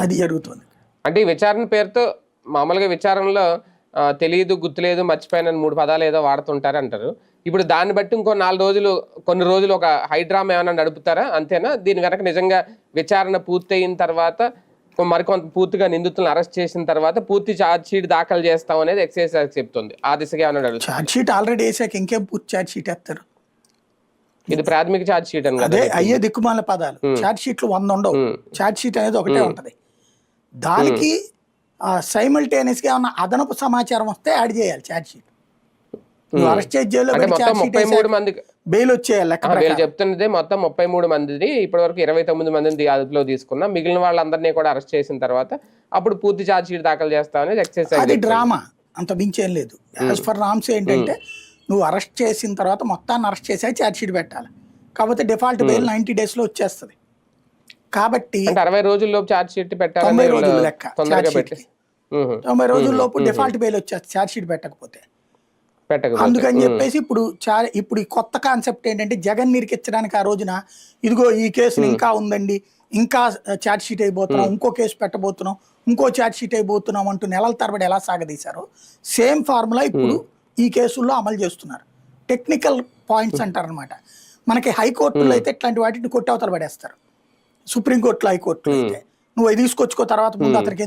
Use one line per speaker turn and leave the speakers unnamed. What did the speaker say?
అది జరుగుతుంది.
అంటే ఈ విచారణ పేరుతో మామూలుగా విచారణలో తెలియదు, గుర్తులేదు, మర్చిపోయిన 3 పదాలు ఏదో వాడుతుంటారు అంటారు. ఇప్పుడు దాన్ని బట్టి ఇంకో 4 రోజులు, కొన్ని రోజులు ఒక హైడ్రామా ఏమైనా నడుపుతారా? అంతేనా? దీని కనుక నిజంగా విచారణ పూర్తయిన తర్వాత మరికొంత పూర్తిగా నిందితులను అరెస్ట్ చేసిన తర్వాత పూర్తి ఛార్జ్ షీట్ దాఖలు చేస్తాం అనేది ఎక్సైజ్ చెప్తుంది. ఆ దిశగా ఏమైనా నడుస్తుంది?
ఛార్జ్ షీట్ ఆల్రెడీ వేసాక ఇంకేం పూర్తి ఛార్జ్ షీట్ వేస్తారు?
ఇది ప్రాథమిక ఛార్జ్ షీట్ అని
అదే అయ్యే దిక్కుమాల పదాలు. ఛార్జ్ షీట్లు 100 ఉండవు. ఛార్జ్ షీట్ అనేది ఒకటే ఉంటది. దానికి సైమల్టేనియస్ గా ఏమన్నా అదనపు సమాచారం వస్తే యాడ్ చేయాలి ఛార్జ్ షీట్. నువ్వు అరెస్ట్ చేసి జైల్లో బెయిల్ వచ్చేయాలి.
చెప్తున్నదే మొత్తం 33 మంది, ఇప్పటి వరకు 29 మందిని అదుపులో తీసుకున్నా. మిగిలిన వాళ్ళందరినీ కూడా అరెస్ట్ చేసిన తర్వాత అప్పుడు పూర్తి ఛార్జ్ షీట్ దాఖలు చేస్తామని ఎక్సైజ్.
అది డ్రామా, అంత మించేం లేదు. యాజ్ ఫర్ నామ్స్ ఏంటంటే నువ్వు అరెస్ట్ చేసిన తర్వాత మొత్తాన్ని అరెస్ట్ చేసే ఛార్జ్ షీట్ పెట్టాలి. కాకపోతే డిఫాల్ట్ బెయిల్ 90 days లో వచ్చేస్తుంది. కాబట్టి
60 రోజుల్లోపు ఛార్జ్ షీట్ పెట్టాలి.
90 రోజులు లెక్క. 90 రోజుల్లోపు డిఫాల్ట్ బెయిల్ వచ్చేస్తుంది ఛార్జ్ షీట్ పెట్టకపోతే. అందుకని చెప్పేసి ఇప్పుడు ఈ కొత్త కాన్సెప్ట్ ఏంటంటే జగన్ నిరికించడానికి ఆ రోజున ఇదిగో ఈ కేసులు ఇంకా ఉందండి, ఇంకా ఛార్జ్ షీట్ అయిపోతున్నాం, ఇంకో కేసు పెట్టబోతున్నాం, ఇంకో ఛార్జ్ షీట్ అయిపోతున్నాం అంటూ నెలల తరబడి ఎలా సాగదీశారో సేమ్ ఫార్ములా ఇప్పుడు ఈ కేసుల్లో అమలు చేస్తున్నారు. టెక్నికల్ పాయింట్స్ అంటారనమాట. మనకి హైకోర్టులో అయితే ఇట్లాంటి వాటిని కొట్టి అవతల పడేస్తారు. సుప్రీంకోర్టులో, హైకోర్టులో అయితే నువ్వు తీసుకొచ్చుకో తర్వాత ముందు అతనికి